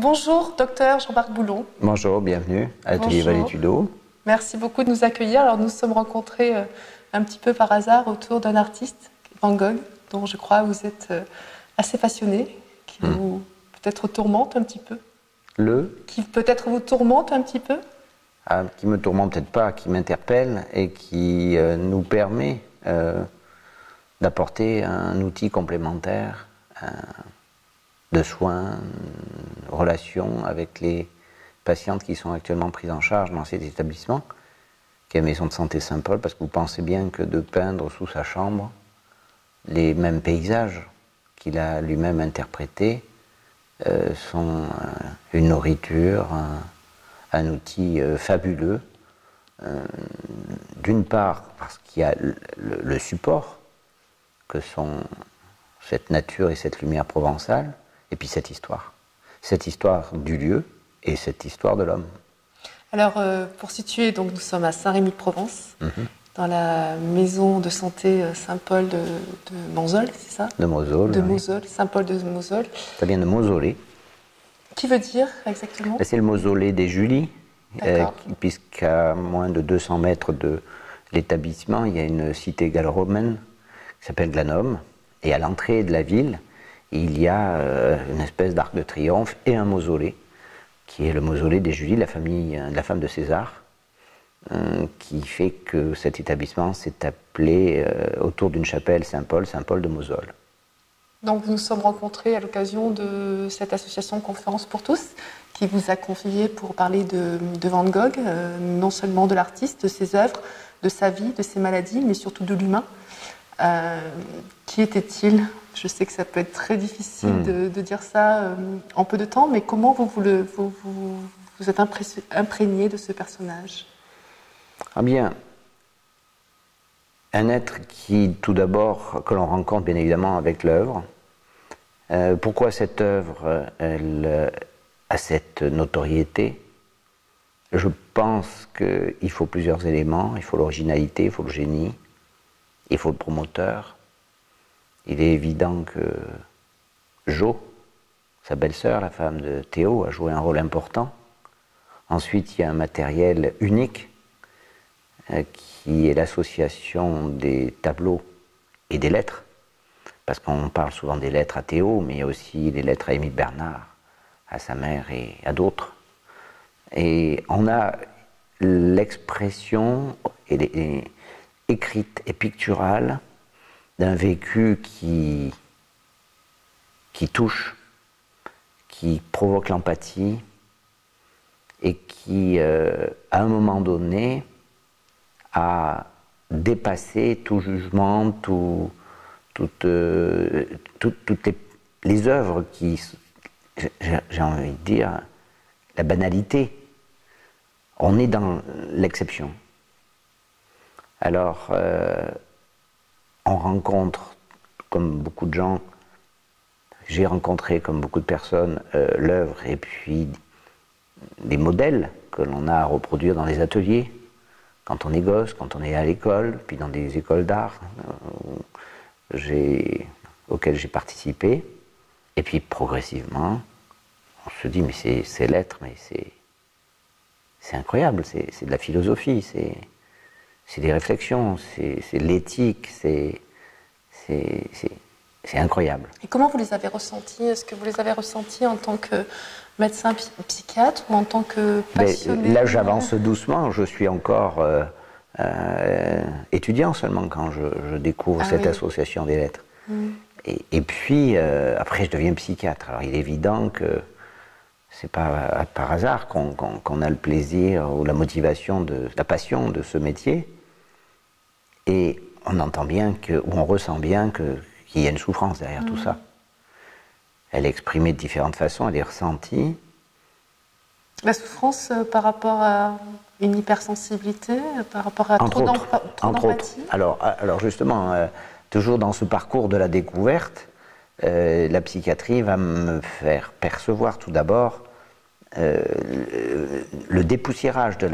Bonjour, docteur Jean-Marc Boulon. Bonjour, bienvenue à l'atelier Valetudo. Merci beaucoup de nous accueillir. Alors, nous nous sommes rencontrés un petit peu par hasard autour d'un artiste, Van Gogh, dont je crois vous êtes assez passionné, qui vous peut-être tourmente un petit peu. Qui peut-être vous tourmente un petit peu. Qui me tourmente peut-être pas, qui m'interpelle et qui nous permet d'apporter un outil complémentaire de soins, relations avec les patientes qui sont actuellement prises en charge dans cet établissement, qui est la Maison de Santé Saint-Paul, parce que vous pensez bien que de peindre sous sa chambre les mêmes paysages qu'il a lui-même interprétés sont une nourriture, un outil fabuleux. D'une part, parce qu'il y a le support que sont cette nature et cette lumière provençale, et puis cette histoire du lieu et cette histoire de l'homme. Alors, pour situer, donc, nous sommes à Saint-Rémy-de-Provence, dans la maison de santé Saint-Paul de Manzolles, c'est ça? De Mosole. De Mosole, Saint-Paul de Mosole. Ça vient de mausolée. Qui veut dire exactement? C'est le mausolée des Julies, puisqu'à moins de 200 mètres de l'établissement, il y a une cité gallo-romaine qui s'appelle Glanum, et à l'entrée de la ville, il y a une espèce d'arc de triomphe et un mausolée, qui est le mausolée des Julies, la femme de César, qui fait que cet établissement s'est appelé autour d'une chapelle Saint-Paul, Saint-Paul de Mosole. Donc nous nous sommes rencontrés à l'occasion de cette association Conférence pour tous, qui vous a convié pour parler de Van Gogh, non seulement de l'artiste, de ses œuvres, de sa vie, de ses maladies, mais surtout de l'humain. Qui était-il? Je sais que ça peut être très difficile de dire ça en peu de temps, mais comment vous êtes imprégné de ce personnage? Ah bien, un être qui, tout d'abord, que l'on rencontre bien évidemment avec l'œuvre. Pourquoi cette œuvre elle a cette notoriété? Je pense qu'il faut plusieurs éléments. Il faut l'originalité, il faut le génie, il faut le promoteur. Il est évident que Jo, sa belle-sœur, la femme de Théo, a joué un rôle important. Ensuite, il y a un matériel unique qui est l'association des tableaux et des lettres. Parce qu'on parle souvent des lettres à Théo, mais il y a aussi les lettres à Émile Bernard, à sa mère et à d'autres. Et on a l'expression écrite et picturale d'un vécu qui touche, qui provoque l'empathie et qui, à un moment donné, a dépassé tout jugement, toutes les œuvres qui, j'ai envie de dire, la banalité. On est dans l'exception. Alors, on rencontre, comme beaucoup de gens, j'ai rencontré, comme beaucoup de personnes, l'œuvre et puis des modèles que l'on a à reproduire dans les ateliers, quand on est gosse, quand on est à l'école, puis dans des écoles d'art auxquelles j'ai participé. Et puis progressivement, on se dit, mais c'est l'être, mais c'est incroyable, c'est de la philosophie, c'est des réflexions, c'est l'éthique, c'est incroyable. Et comment vous les avez ressentis? Est-ce que vous les avez ressentis en tant que médecin psychiatre ou en tant que passionné? Là, j'avance doucement. Je suis encore étudiant seulement quand je découvre cette association des lettres. Et puis, après, je deviens psychiatre. Alors, il est évident que c'est pas par hasard qu'on a le plaisir ou la motivation, la passion de ce métier. Et on entend bien ou on ressent bien qu'il y a une souffrance derrière tout ça. Elle est exprimée de différentes façons, elle est ressentie. La souffrance par rapport à une hypersensibilité, par rapport à trop d'empathie. Alors justement, toujours dans ce parcours de la découverte, la psychiatrie va me faire percevoir tout d'abord le dépoussiérage de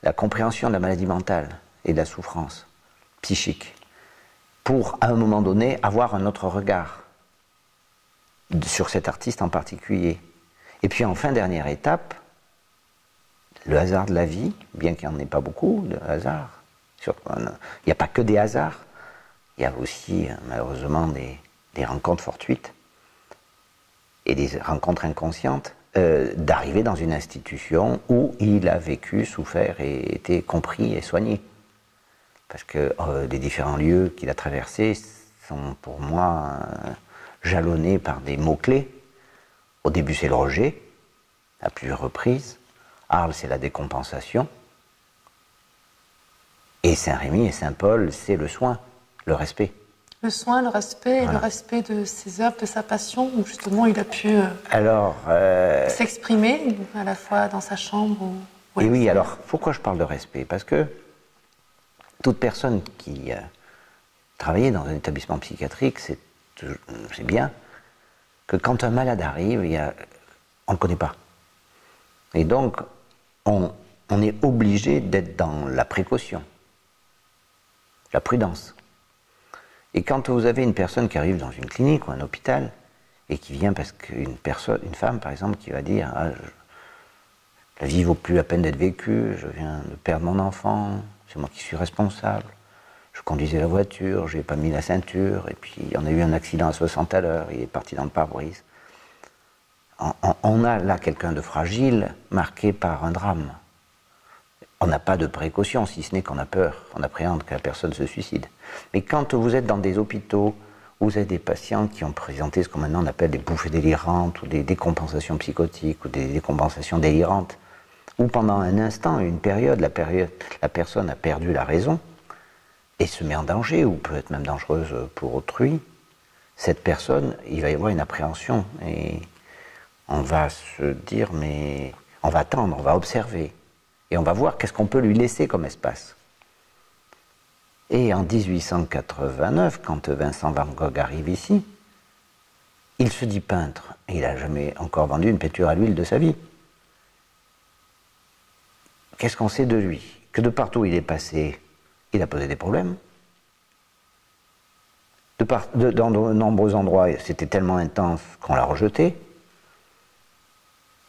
la compréhension de la maladie mentale et de la souffrance psychique, pour, à un moment donné, avoir un autre regard sur cet artiste en particulier. Et puis enfin, dernière étape, le hasard de la vie, bien qu'il n'y en ait pas beaucoup de hasard. Il n'y a pas que des hasards, il y a aussi malheureusement des rencontres fortuites et des rencontres inconscientes, d'arriver dans une institution où il a vécu, souffert et été compris et soigné. Parce que les différents lieux qu'il a traversés sont pour moi jalonnés par des mots-clés. Au début, c'est le rejet, à plusieurs reprises. Arles, c'est la décompensation. Et Saint-Rémy et Saint-Paul, c'est le soin, le respect. Le soin, le respect, voilà. Et le respect de ses œuvres, de sa passion, où justement il a pu s'exprimer, à la fois dans sa chambre ou et oui, alors pourquoi je parle de respect? Parce que toute personne qui travaillait dans un établissement psychiatrique, c'est bien que quand un malade arrive, on ne le connaît pas. Et donc, on est obligé d'être dans la précaution, la prudence. Et quand vous avez une personne qui arrive dans une clinique ou un hôpital, et qui vient parce qu'une femme par exemple, qui va dire ah, la vie vaut plus la peine d'être vécue, je viens de perdre mon enfant, c'est moi qui suis responsable, je conduisais la voiture, je n'ai pas mis la ceinture, et puis on a eu un accident à 60 à l'heure, il est parti dans le pare-brise. On a là quelqu'un de fragile, marqué par un drame. On n'a pas de précaution, si ce n'est qu'on a peur, on appréhende que la personne se suicide. Mais quand vous êtes dans des hôpitaux, vous avez des patients qui ont présenté ce qu'on maintenant on appelle des bouffées délirantes, ou des décompensations psychotiques, ou des décompensations délirantes, où pendant un instant, une période, la personne a perdu la raison, et se met en danger, ou peut être même dangereuse pour autrui. Cette personne, il va y avoir une appréhension, et on va se dire, mais on va attendre, on va observer. Et on va voir qu'est-ce qu'on peut lui laisser comme espace. Et en 1889, quand Vincent van Gogh arrive ici, il se dit peintre. Et il n'a jamais encore vendu une peinture à l'huile de sa vie. Qu'est-ce qu'on sait de lui? Que de partout où il est passé, il a posé des problèmes. Dans de nombreux endroits, c'était tellement intense qu'on l'a rejeté.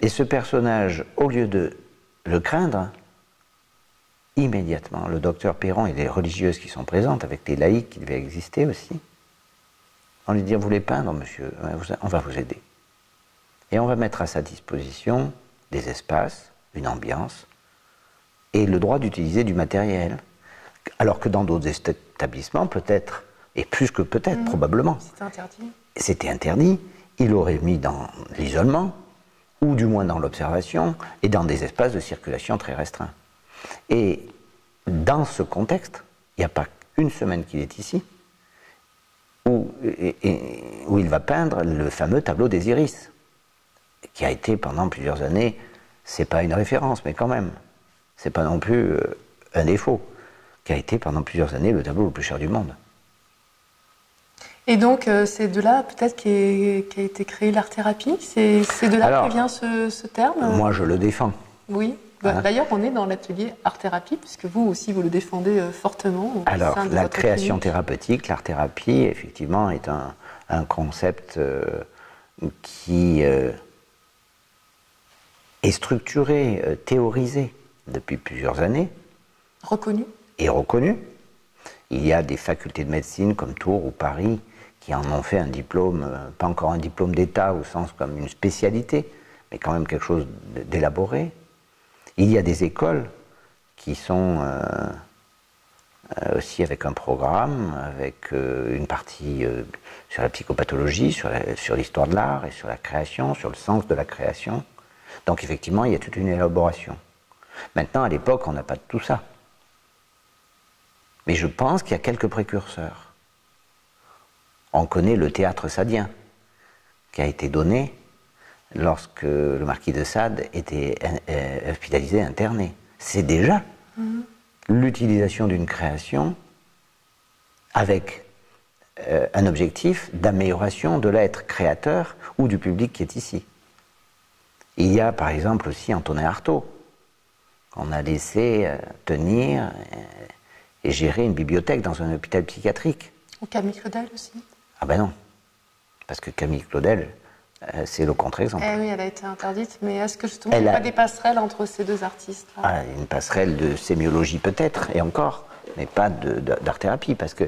Et ce personnage, au lieu de le craindre, immédiatement, le docteur Perron et les religieuses qui sont présentes, avec les laïcs qui devaient exister aussi, on lui dit, vous voulez peindre, monsieur, on va vous aider. Et on va mettre à sa disposition des espaces, une ambiance, et le droit d'utiliser du matériel. Alors que dans d'autres établissements, peut-être, et plus que peut-être, probablement, c'était interdit. C'était interdit, il aurait mis dans l'isolement, ou du moins dans l'observation, et dans des espaces de circulation très restreints. Et dans ce contexte, il n'y a pas une semaine qu'il est ici, où il va peindre le fameux tableau des iris, qui a été pendant plusieurs années, c'est pas une référence, mais quand même, c'est pas non plus un défaut, qui a été pendant plusieurs années le tableau le plus cher du monde. Et donc, c'est de là peut-être qu'a été créée l'art-thérapie? C'est de là que vient ce terme? Moi, je le défends. Oui. D'ailleurs, on est dans l'atelier art-thérapie, puisque vous aussi, vous le défendez fortement. Alors, la création thérapeutique, l'art-thérapie, effectivement, est un concept qui est structuré, théorisé depuis plusieurs années. Reconnu. Et reconnu. Il y a des facultés de médecine comme Tours ou Paris qui en ont fait un diplôme, pas encore un diplôme d'État au sens comme une spécialité, mais quand même quelque chose d'élaboré. Il y a des écoles qui sont aussi avec un programme, avec une partie sur la psychopathologie, sur l'histoire de l'art et sur la création, sur le sens de la création. Donc effectivement, il y a toute une élaboration. Maintenant, à l'époque, on n'a pas de tout ça. Mais je pense qu'il y a quelques précurseurs. On connaît le théâtre sadien, qui a été donné lorsque le marquis de Sade était hospitalisé, interné. C'est déjà l'utilisation d'une création avec un objectif d'amélioration de l'être créateur ou du public qui est ici. Il y a par exemple aussi Antonin Artaud, qu'on a laissé tenir et gérer une bibliothèque dans un hôpital psychiatrique. Ou Camille Claudel aussi. Ah ben non, parce que Camille Claudel, c'est le contre-exemple. Oui, elle a été interdite, mais est-ce que justement il n'y a pas des passerelles entre ces deux artistes-là? Une passerelle de sémiologie peut-être, et encore, mais pas d'art-thérapie, parce que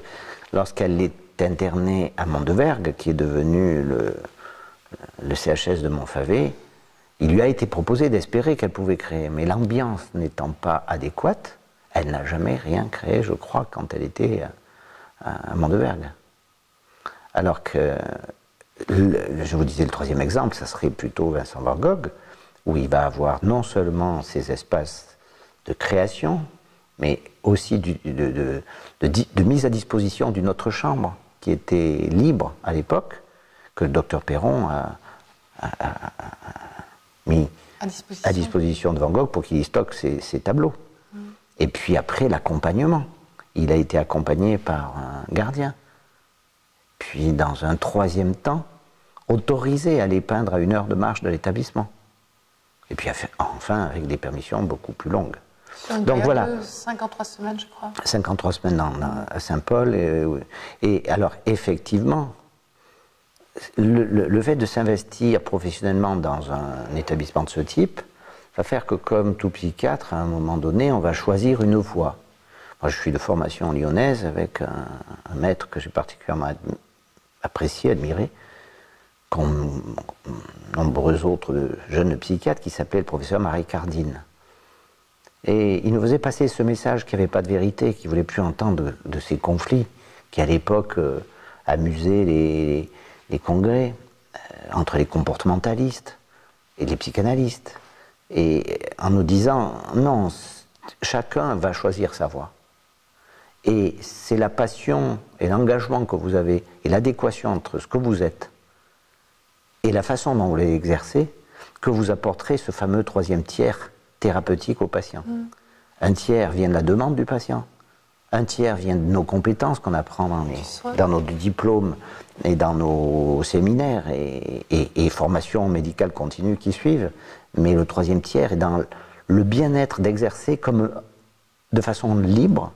lorsqu'elle est internée à Mondevergue, qui est devenu le CHS de Montfavet, il lui a été proposé d'espérer qu'elle pouvait créer, mais l'ambiance n'étant pas adéquate, elle n'a jamais rien créé, je crois, quand elle était à Mondevergue. Alors que, je vous disais le troisième exemple, ça serait plutôt Vincent Van Gogh, où il va avoir non seulement ces espaces de création, mais aussi de mise à disposition d'une autre chambre qui était libre à l'époque, que le docteur Perron a mis à disposition de Van Gogh pour qu'il y stocke ses tableaux. Et puis après, l'accompagnement. Il a été accompagné par un gardien. Puis dans un troisième temps, autorisé à aller peindre à 1 heure de marche de l'établissement. Et puis enfin, avec des permissions beaucoup plus longues. Donc voilà. 53 semaines, je crois. 53 semaines à Saint-Paul. Et alors, effectivement, le fait de s'investir professionnellement dans un établissement de ce type va faire que, comme tout psychiatre, à un moment donné, on va choisir une voie. Moi, je suis de formation lyonnaise avec un maître que j'ai particulièrement apprécié, admiré, comme nombreux autres jeunes psychiatres, qui s'appelait le professeur Marie Cardine. Et il nous faisait passer ce message qu'il n'y avait pas de vérité, qu'il ne voulait plus entendre de ces conflits qui, à l'époque, amusaient les congrès entre les comportementalistes et les psychanalystes. Et en nous disant, non, chacun va choisir sa voie. Et c'est la passion et l'engagement que vous avez, et l'adéquation entre ce que vous êtes et la façon dont vous l'exercez, que vous apporterez ce fameux troisième tiers thérapeutique au patient. Un tiers vient de la demande du patient, un tiers vient de nos compétences qu'on apprend dans nos diplômes et dans nos séminaires et formations médicales continues qui suivent, mais le troisième tiers est dans le bien-être d'exercer comme de façon libre.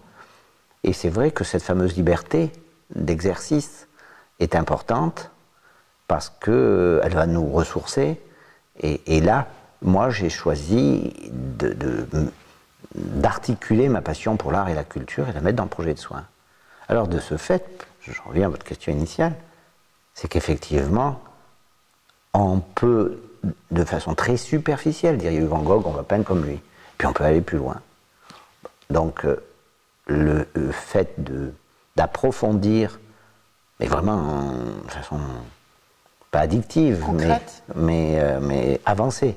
Et c'est vrai que cette fameuse liberté d'exercice est importante parce qu'elle va nous ressourcer. Et là, moi, j'ai choisi d'articuler ma passion pour l'art et la culture et de la mettre dans le projet de soins. Alors, de ce fait, je reviens à votre question initiale, c'est qu'effectivement, on peut, de façon très superficielle, dire il y a eu Van Gogh, on va peindre comme lui. Puis on peut aller plus loin. Donc, le fait d'approfondir, mais vraiment de façon pas addictive, mais avancée,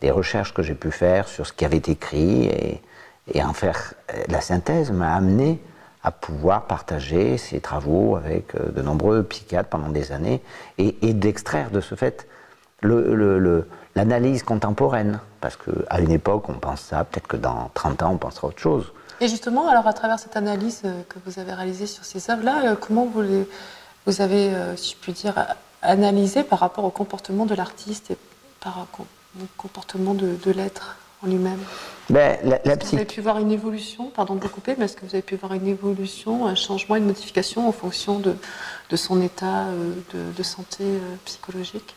des recherches que j'ai pu faire sur ce qui avait été écrit et en faire la synthèse m'a amené à pouvoir partager ces travaux avec de nombreux psychiatres pendant des années et d'extraire de ce fait l'analyse contemporaine. Parce qu'à une époque, on pense ça, peut-être que dans 30 ans, on pensera autre chose. Et justement, alors à travers cette analyse que vous avez réalisée sur ces œuvres-là, comment vous avez, si je puis dire, analysé par rapport au comportement de l'artiste et par rapport au comportement de l'être en lui-même? Vous avez pu voir une évolution, pardon de vous couper, mais est-ce que vous avez pu voir une évolution, un changement, une modification en fonction de son état de santé psychologique?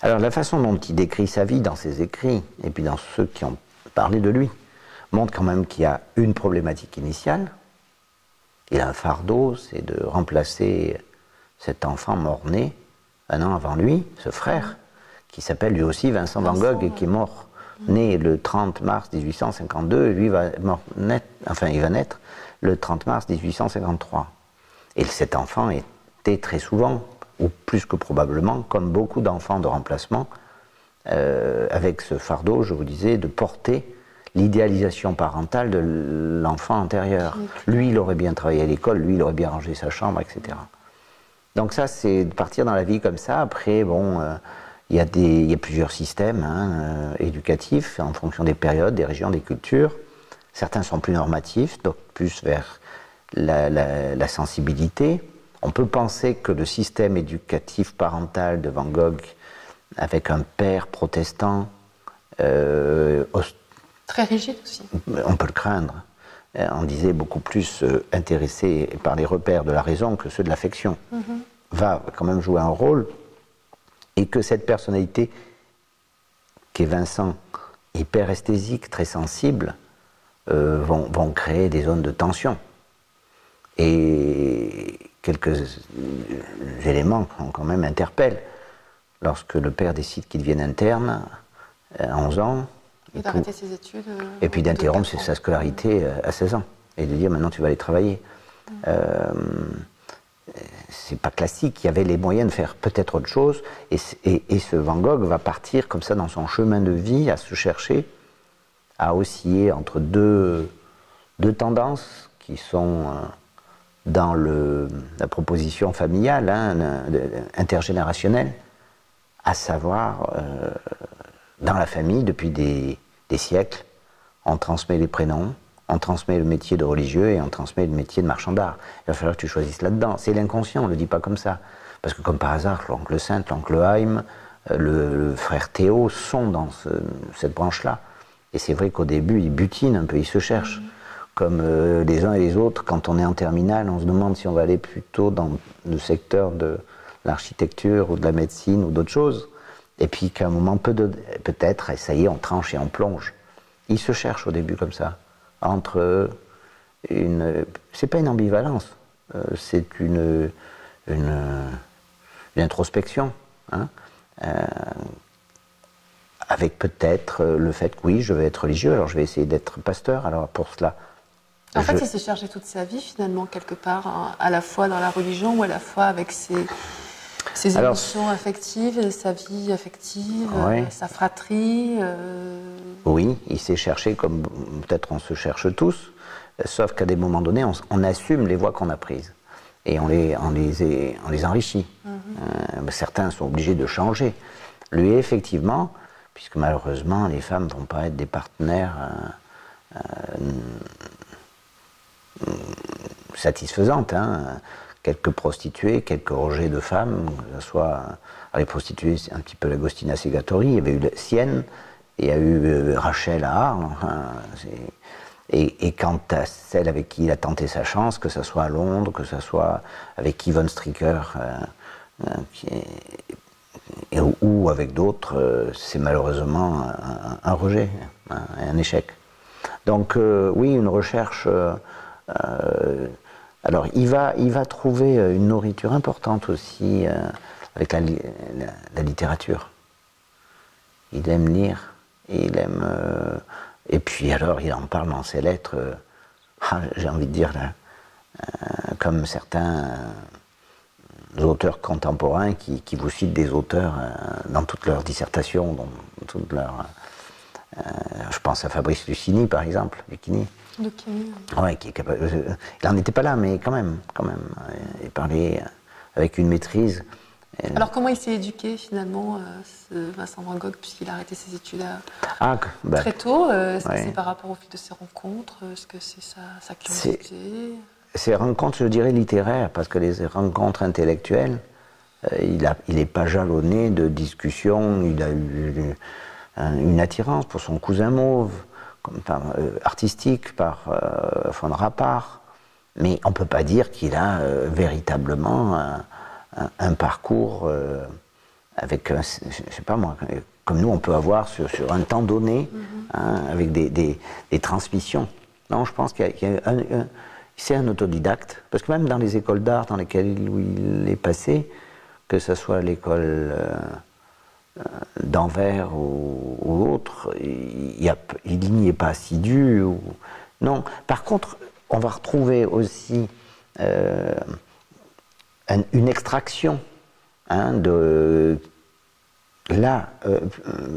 Alors la façon dont il décrit sa vie dans ses écrits, et puis dans ceux qui ont parlé de lui, montre quand même qu'il y a une problématique initiale. Il a un fardeau, c'est de remplacer cet enfant mort-né 1 an avant lui, ce frère, qui s'appelle lui aussi Vincent Van Gogh et qui est mort, né le 30 mars 1852, et lui il va naître le 30 mars 1853. Et cet enfant était très souvent, ou plus que probablement, comme beaucoup d'enfants de remplacement, avec ce fardeau, je vous disais, de porter l'idéalisation parentale de l'enfant antérieur. Lui, il aurait bien travaillé à l'école, lui, il aurait bien rangé sa chambre, etc. Donc ça, c'est de partir dans la vie comme ça. Après, bon, il y a plusieurs systèmes éducatifs en fonction des périodes, des régions, des cultures. Certains sont plus normatifs, donc plus vers la sensibilité. On peut penser que le système éducatif parental de Van Gogh, avec un père protestant, très rigide aussi. On peut le craindre. On disait beaucoup plus intéressé par les repères de la raison que ceux de l'affection. Va quand même jouer un rôle. Et que cette personnalité, qui est Vincent, hyperesthésique, très sensible, vont créer des zones de tension. Et quelques éléments quand même interpellent. Lorsque le père décide qu'il devienne interne, à 11 ans, et d'arrêter ses études. Et puis d'interrompre sa scolarité à 16 ans. Et de dire maintenant tu vas aller travailler. C'est pas classique, il y avait les moyens de faire peut-être autre chose. Et ce Van Gogh va partir comme ça dans son chemin de vie, à se chercher, à osciller entre deux tendances qui sont dans la proposition familiale, intergénérationnelle, à savoir, dans la famille, depuis des siècles, on transmet les prénoms, on transmet le métier de religieux et on transmet le métier de marchand d'art. Il va falloir que tu choisisses là-dedans. C'est l'inconscient, on ne le dit pas comme ça. Parce que comme par hasard, l'oncle Sainte, l'oncle Haïm, le frère Théo sont dans cette branche-là. Et c'est vrai qu'au début, ils butinent un peu, ils se cherchent. Comme les uns et les autres, quand on est en terminale, on se demande si on va aller plutôt dans le secteur de l'architecture ou de la médecine ou d'autres choses. Et puis qu'à un moment, peut-être, et ça y est, on tranche et on plonge. Ils se cherchent au début comme ça. C'est pas une ambivalence, c'est une introspection. Avec peut-être le fait que oui, je vais être religieux, alors je vais essayer d'être pasteur, alors pour cela... En fait, il s'est cherché toute sa vie, finalement, quelque part, à la fois dans la religion ou à la fois avec ses émotions affectives, sa vie affective, sa fratrie. Oui, il s'est cherché comme peut-être on se cherche tous, sauf qu'à des moments donnés, on assume les voies qu'on a prises et on les enrichit. Certains sont obligés de changer. Lui, effectivement, puisque malheureusement, les femmes ne vont pas être des partenaires satisfaisantes. Quelques prostituées, quelques rejets de femmes, que ce soit les prostituées, c'est un petit peu l'Agostina Segatori, il y avait eu Sienne, il y a eu Rachel à Arles, et quant à celle avec qui il a tenté sa chance, que ce soit à Londres, que ce soit avec Yvonne Stricker, ou avec d'autres, c'est malheureusement un rejet, un échec. Donc oui, une recherche... alors, il va trouver une nourriture importante aussi avec la littérature. Il aime lire, il aime... et puis alors, il en parle dans ses lettres, j'ai envie de dire, là, comme certains auteurs contemporains qui vous citent des auteurs dans toutes leurs dissertations, dans toutes leurs... je pense à Fabrice Lucchini, par exemple, Lucchini. Ouais, il n'en était pas là, mais quand même. Il parlait avec une maîtrise. Alors comment il s'est éduqué finalement, Vincent Van Gogh, puisqu'il a arrêté ses études très tôt? Est-ce que c'est par rapport au fil de ses rencontres? Est-ce que c'est sa curiosité? Ses rencontres, je dirais, littéraires, parce que les rencontres intellectuelles, il n'est pas jalonné de discussions, il a eu une attirance pour son cousin Mauve, artistique par von Rappard, mais on ne peut pas dire qu'il a véritablement un parcours avec, je ne sais pas moi, comme nous on peut avoir sur un temps donné, avec des transmissions. Non, je pense c'est un autodidacte, parce que même dans les écoles d'art dans lesquelles il est passé, que ce soit l'école d'Anvers ou autre, il n'y est pas assidu. Non. Par contre, on va retrouver aussi une extraction de là,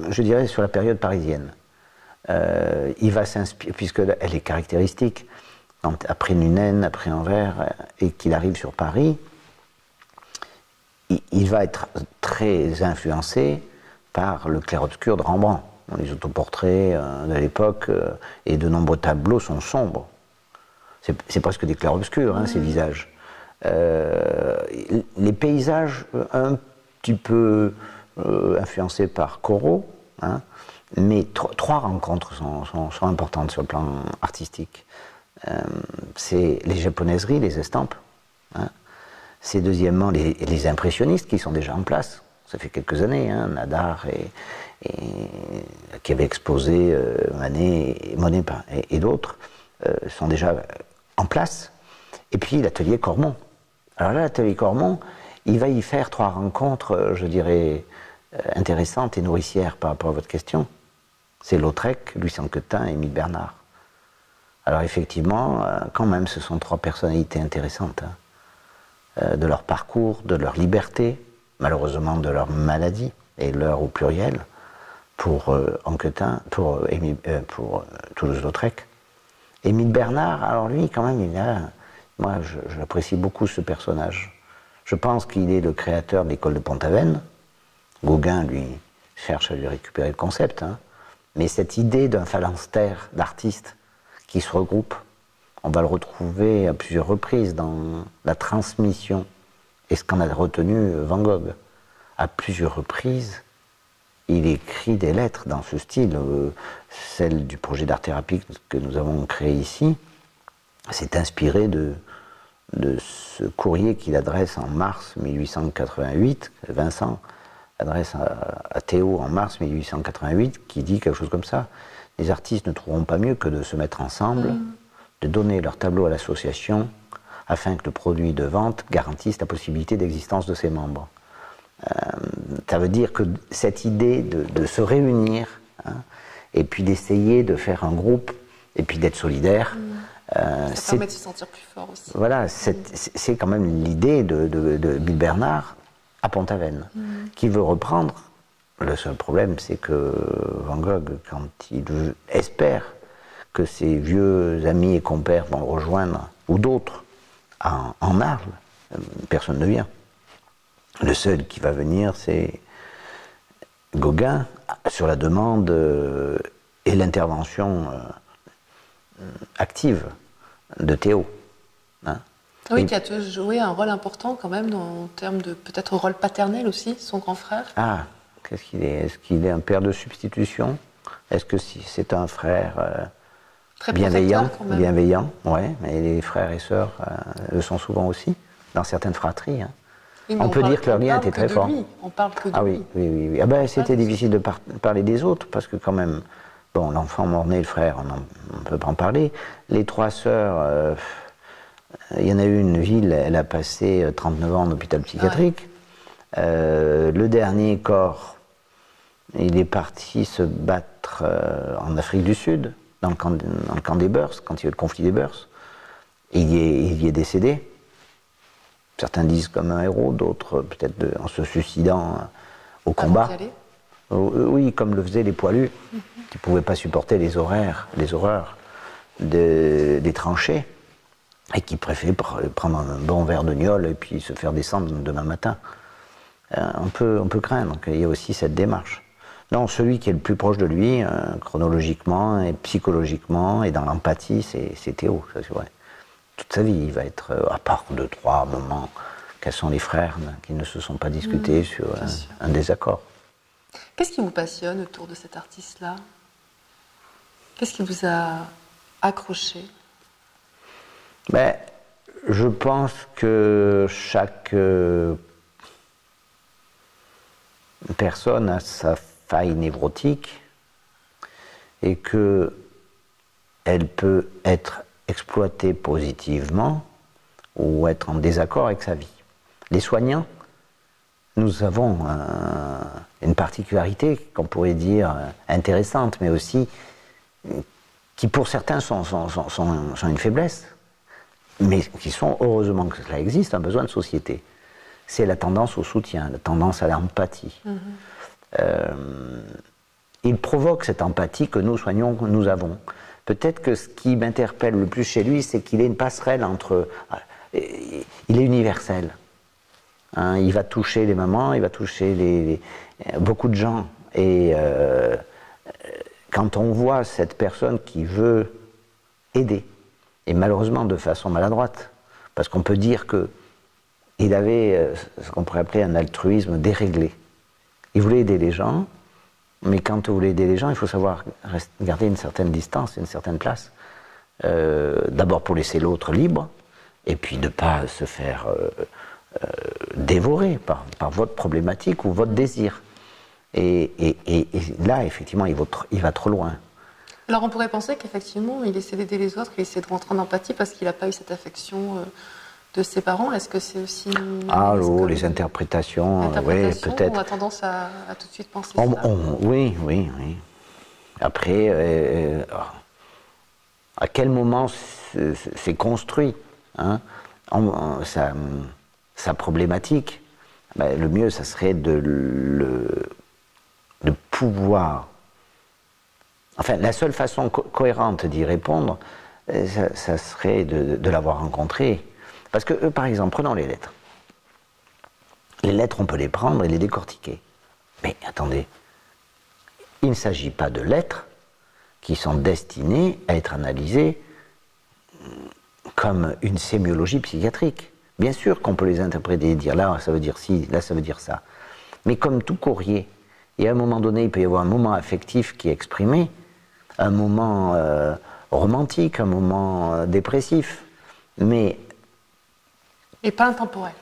je dirais sur la période parisienne. Il va s'inspirer, puisqu'elle est caractéristique, après Nuenen, après Anvers, et qu'il arrive sur Paris, il va être très influencé par le clair-obscur de Rembrandt. Les autoportraits de l'époque et de nombreux tableaux sont sombres. C'est presque des clairs-obscurs, ces visages. Les paysages, un petit peu influencés par Corot, mais trois rencontres sont importantes sur le plan artistique. C'est les japonaiseries, les estampes. C'est deuxièmement les impressionnistes qui sont déjà en place. ça fait quelques années, hein, Nadar qui avait exposé Manet, Monet et d'autres, sont déjà en place. Et puis l'atelier Cormon. Alors là, l'atelier Cormon, il va y faire 3 rencontres, je dirais, intéressantes et nourricières par rapport à votre question. C'est Lautrec, Louis Sanquetin et Émile Bernard. Alors effectivement, quand même, ce sont 3 personnalités intéressantes, hein, de leur parcours, de leur liberté, malheureusement de leur maladie, et leur au pluriel, pour Anquetin, pour Toulouse-Lautrec. Émile Bernard, alors lui, quand même, moi, j'apprécie beaucoup ce personnage. Je pense qu'il est le créateur de l'école de Pont-Aven. Gauguin, lui, cherche à lui récupérer le concept, hein. Mais cette idée d'un phalanstère d'artistes qui se regroupent, on va le retrouver à plusieurs reprises dans la transmission. Et ce qu'en a retenu Van Gogh. À plusieurs reprises, il écrit des lettres dans ce style. Celle du projet d'art-thérapie que nous avons créé ici s'est inspirée de ce courrier qu'il adresse en mars 1888, Vincent adresse à Théo en mars 1888, qui dit quelque chose comme ça: les artistes ne trouveront pas mieux que de se mettre ensemble, de donner leur tableau à l'association, afin que le produit de vente garantisse la possibilité d'existence de ses membres. Ça veut dire que cette idée de se réunir, hein, et puis d'essayer de faire un groupe, et puis d'être solidaire, ça permet de se sentir plus fort aussi. Voilà, c'est quand même l'idée de Émile Bernard à Pont-Aven, qui veut reprendre. Le seul problème, c'est que Van Gogh, quand il espère que ses vieux amis et compères vont le rejoindre, ou d'autres, en Arles, personne ne vient. Le seul qui va venir, c'est Gauguin, sur la demande et l'intervention active de Théo. Hein. Oui, qui a joué un rôle important quand même en termes de peut-être rôle paternel aussi, son grand frère. Ah, qu'est-ce qu'il est? Est-ce qu'il est un père de substitution? Est-ce que c'est un frère très bienveillant? Quand même. Bienveillant, ouais, mais les frères et sœurs le sont souvent aussi, dans certaines fratries. Hein. Oui, on peut dire que leur lien était très fort. On parle que de lui. Oui. Ah ben, c'était difficile de parler des autres, parce que quand même, bon, l'enfant mort-né, le frère, on ne peut pas en parler. Les 3 sœurs, il y en a eu une ville, elle a passé 39 ans en hôpital psychiatrique. Le dernier corps, il est parti se battre en Afrique du Sud, dans le camp des Boers, quand il y a eu le conflit des Boers. Il y est décédé. Certains disent comme un héros, d'autres peut-être en se suicidant au combat. Oui, comme le faisaient les poilus, qui ne pouvaient pas supporter les horreurs des tranchées, et qui préféraient prendre un bon verre de gnôle et puis se faire descendre demain matin. On peut craindre qu'il y ait aussi cette démarche. Non, celui qui est le plus proche de lui, chronologiquement et psychologiquement, et dans l'empathie, c'est Théo, ça c'est vrai. Toute sa vie, il va être, à part 2-3 moments, quels sont les frères qui ne se sont pas discutés sur un désaccord. Qu'est-ce qui vous passionne autour de cet artiste-là? Qu'est-ce qui vous a accroché? Ben, je pense que chaque personne a sa faille névrotique et qu'elle peut être exploiter positivement ou être en désaccord avec sa vie. Les soignants, nous avons une particularité qu'on pourrait dire intéressante, mais aussi qui pour certains sont une faiblesse, mais qui sont, heureusement que cela existe, un besoin de société. C'est la tendance au soutien, la tendance à l'empathie. Il provoque cette empathie que nous soignons, nous avons. Peut-être que ce qui m'interpelle le plus chez lui, c'est qu'il est une passerelle entre... Il est universel. Hein, il va toucher les mamans, il va toucher beaucoup de gens. Et quand on voit cette personne qui veut aider, et malheureusement de façon maladroite, parce qu'on peut dire qu'il avait ce qu'on pourrait appeler un altruisme déréglé. Il voulait aider les gens, mais quand vous voulez aider les gens, il faut savoir garder une certaine distance, une certaine place. D'abord pour laisser l'autre libre, et puis de ne pas se faire dévoré par votre problématique ou votre désir. Et là, effectivement, il va trop loin. Alors on pourrait penser qu'effectivement, il essaie d'aider les autres, il essaie de rentrer en empathie parce qu'il n'a pas eu cette affection de ses parents. Est-ce que c'est aussi... les interprétations, oui, peut-être. On a tendance à tout de suite penser ça. Oui. Après, à quel moment c'est construit sa problématique? Le mieux, ça serait de pouvoir... Enfin, la seule façon cohérente d'y répondre, ça serait de l'avoir rencontré. Parce que, par exemple, prenons les lettres. Les lettres, on peut les prendre et les décortiquer. Mais attendez, il ne s'agit pas de lettres qui sont destinées à être analysées comme une sémiologie psychiatrique. Bien sûr qu'on peut les interpréter et dire là, ça veut dire ci, là, ça veut dire ça. Mais comme tout courrier, et à un moment donné, il peut y avoir un moment affectif qui est exprimé, un moment romantique, un moment dépressif, mais... Et pas intemporel.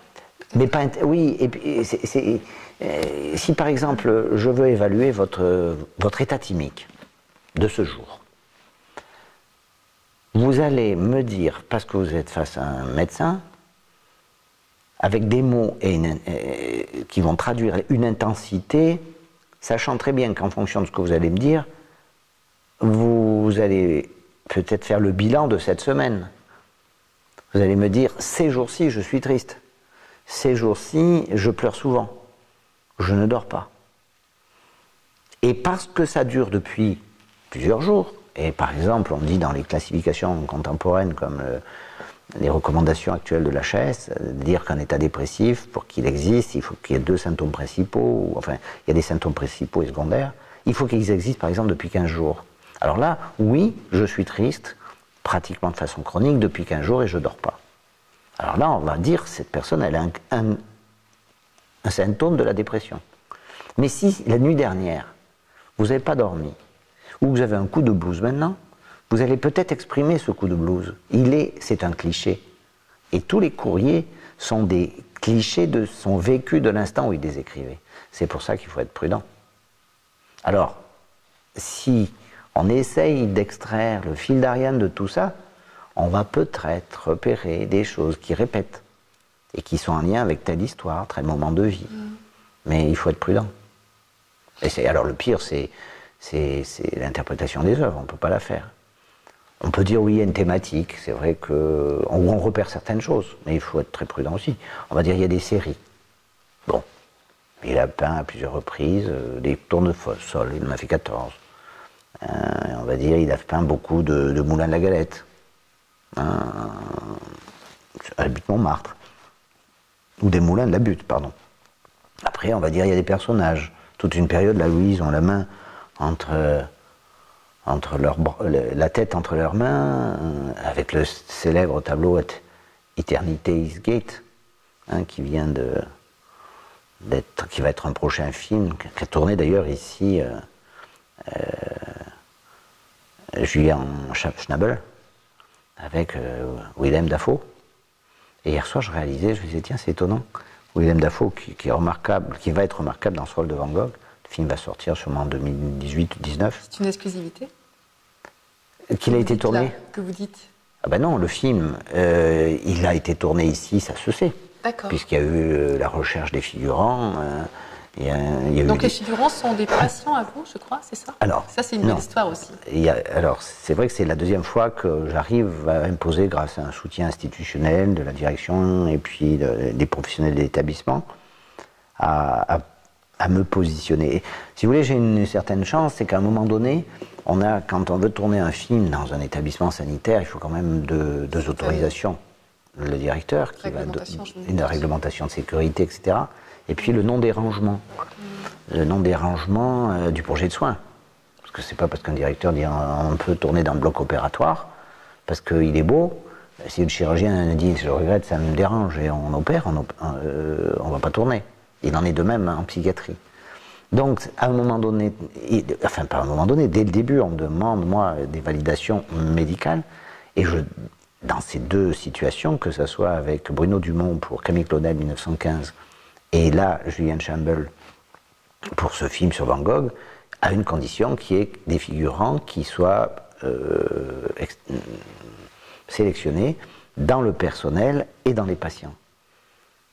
Mais pas... Oui, et puis, si par exemple, je veux évaluer votre état thymique de ce jour, vous allez me dire, parce que vous êtes face à un médecin, avec des mots qui vont traduire une intensité, sachant très bien qu'en fonction de ce que vous allez me dire, vous allez peut-être faire le bilan de cette semaine. Vous allez me dire, ces jours-ci, je suis triste. Ces jours-ci, je pleure souvent. Je ne dors pas. Et parce que ça dure depuis plusieurs jours, et par exemple, on dit dans les classifications contemporaines, comme les recommandations actuelles de l'HAS, dire qu'un état dépressif, pour qu'il existe, il faut qu'il y ait deux symptômes principaux, enfin, il y a des symptômes principaux et secondaires, il faut qu'ils existent par exemple depuis 15 jours. Alors là, oui, je suis triste, pratiquement de façon chronique, depuis 15 jours et je ne dors pas. Alors là, on va dire que cette personne, elle a un symptôme de la dépression. Mais si la nuit dernière, vous n'avez pas dormi, ou vous avez un coup de blues maintenant, vous allez peut-être exprimer ce coup de blues. C'est un cliché. Et tous les courriers sont des clichés de son vécu de l'instant où il les écrivait. C'est pour ça qu'il faut être prudent. Alors, si on essaye d'extraire le fil d'Ariane de tout ça, on va peut-être repérer des choses qui répètent et qui sont en lien avec telle histoire, tel moment de vie. Mais il faut être prudent. Et alors le pire, c'est l'interprétation des œuvres, on ne peut pas la faire. On peut dire oui, il y a une thématique, c'est vrai qu'on repère certaines choses, mais il faut être très prudent aussi. On va dire il y a des séries. Bon, il a peint à plusieurs reprises des tournesols, il en a fait 14. On va dire il a peint beaucoup de moulins de la Galette, à la butte Montmartre, ou des moulins de la butte, pardon. Après, on va dire il y a des personnages. Toute une période, là, Louise ont la main entre la tête entre leurs mains, avec le célèbre tableau Eternity's Gate, qui vient qui va être un prochain film, qui a tourné d'ailleurs ici Julian Schnabel, avec Willem Dafoe. Et hier soir, je réalisais, je me disais, tiens, c'est étonnant, Willem Dafoe, qui est remarquable, qui va être remarquable dans ce rôle de Van Gogh. Le film va sortir sûrement en 2018 ou 2019. C'est une exclusivité? Qu'il a été tourné? Là, que vous dites? Ah ben non, le film, il a été tourné ici, ça se sait. D'accord. Puisqu'il y a eu la recherche des figurants. Donc les figurants sont des patients à vous, je crois, c'est ça? Alors, ça, c'est une belle histoire aussi. Alors, c'est vrai que c'est la deuxième fois que j'arrive à imposer, grâce à un soutien institutionnel de la direction et puis des professionnels de l'établissement, à me positionner. Si vous voulez, j'ai une certaine chance, c'est qu'à un moment donné, quand on veut tourner un film dans un établissement sanitaire, il faut quand même deux autorisations. Le directeur, qui va une réglementation de sécurité, etc. Et puis le non-dérangement. Le non-dérangement du projet de soins. Parce que c'est pas parce qu'un directeur dit on peut tourner dans le bloc opératoire, parce qu'il est beau, si le chirurgien dit je regrette, ça me dérange et on opère, on va pas tourner. Il en est de même en psychiatrie. Donc, à un moment donné, pas à un moment donné, dès le début, on me demande, moi, des validations médicales, et dans ces deux situations, que ce soit avec Bruno Dumont pour Camille Claudel 1915 et là Julian Chamble pour ce film sur Van Gogh, à une condition qui est des figurants qui soient sélectionnés dans le personnel et dans les patients.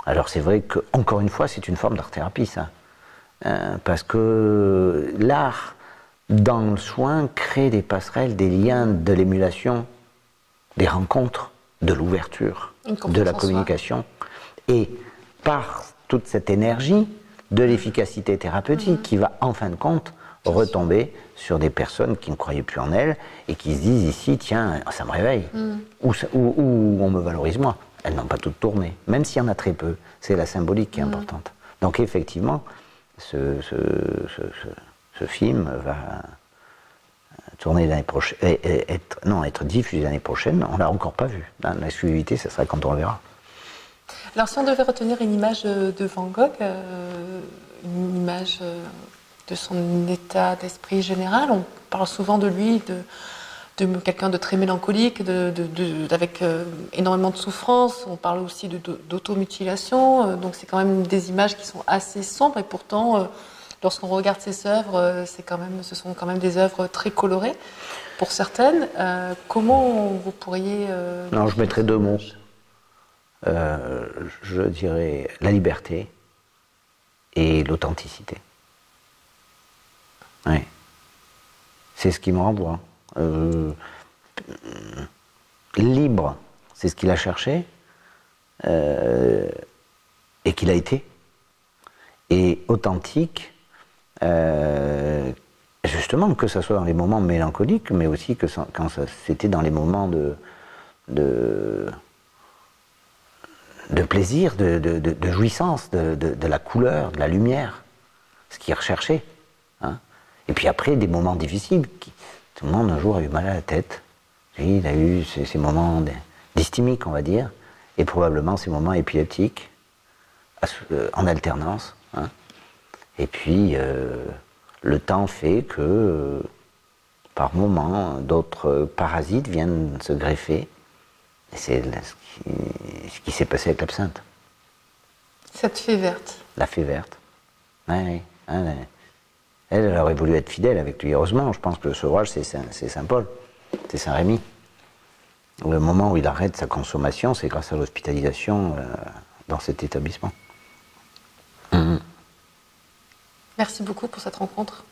Alors c'est vrai que, encore une fois, c'est une forme d'art-thérapie, ça. Parce que l'art, dans le soin, crée des passerelles, des liens, de l'émulation, des rencontres, de l'ouverture, de la communication. Et par toute cette énergie, de l'efficacité thérapeutique qui va, en fin de compte, retomber sur des personnes qui ne croyaient plus en elles et qui se disent ici, tiens, ça me réveille, ou on me valorise moi. Elles n'ont pas toutes tourné, même s'il y en a très peu. C'est la symbolique qui est importante. Donc effectivement, ce film va tourner l'année prochaine, être diffusé l'année prochaine. On ne l'a encore pas vu. L'exclusivité, ce sera quand on le verra. Alors si on devait retenir une image de Van Gogh, une image de son état d'esprit général, on parle souvent de lui, de quelqu'un de très mélancolique, avec énormément de souffrance. On parle aussi d'automutilation, donc c'est quand même des images qui sont assez sombres, et pourtant, lorsqu'on regarde ses œuvres, ce sont quand même des œuvres très colorées, pour certaines. Comment vous pourriez... Non, je mettrais deux mots. Je dirais la liberté et l'authenticité. Oui. C'est ce qui me renvoie. Libre, c'est ce qu'il a cherché et qu'il a été. Et authentique, justement, que ce soit dans les moments mélancoliques, mais aussi que quand c'était dans les moments de plaisir, de jouissance, de la couleur, de la lumière, ce qu'il recherchait. Hein. Et puis après, des moments difficiles. Tout le monde un jour a eu mal à la tête. Il a eu ces moments dysthymiques, on va dire, et probablement ces moments épileptiques, en alternance. Hein. Et puis, le temps fait que, par moments, d'autres parasites viennent se greffer. Et c'est ce qui s'est passé avec l'absinthe. Cette fée verte. La fée verte. Oui, oui. Elle aurait voulu être fidèle avec lui. Heureusement, je pense que le sevrage, c'est Saint-Paul, c'est Saint-Rémy. Le moment où il arrête sa consommation, c'est grâce à l'hospitalisation dans cet établissement. Merci beaucoup pour cette rencontre.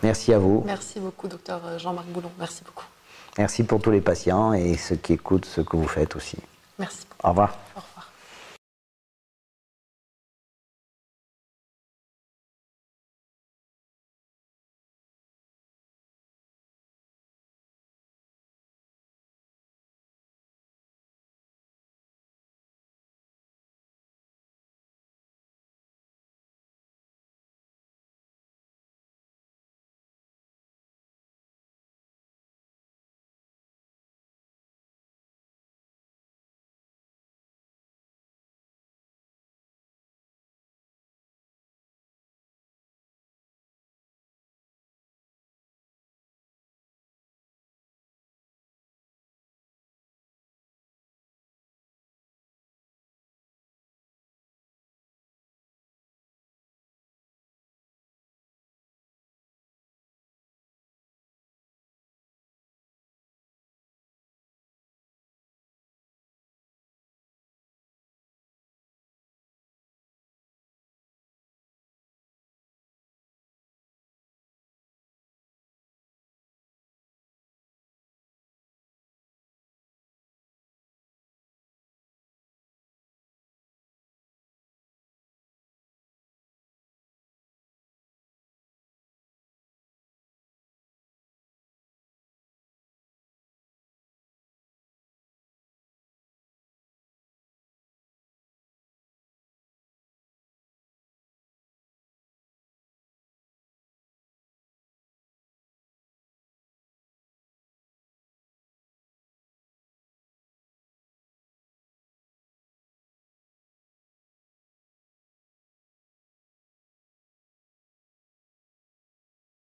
Merci à vous. Merci beaucoup, docteur Jean-Marc Boulon. Merci beaucoup. Merci pour tous les patients et ceux qui écoutent ce que vous faites aussi. Merci beaucoup. Au revoir. Au revoir.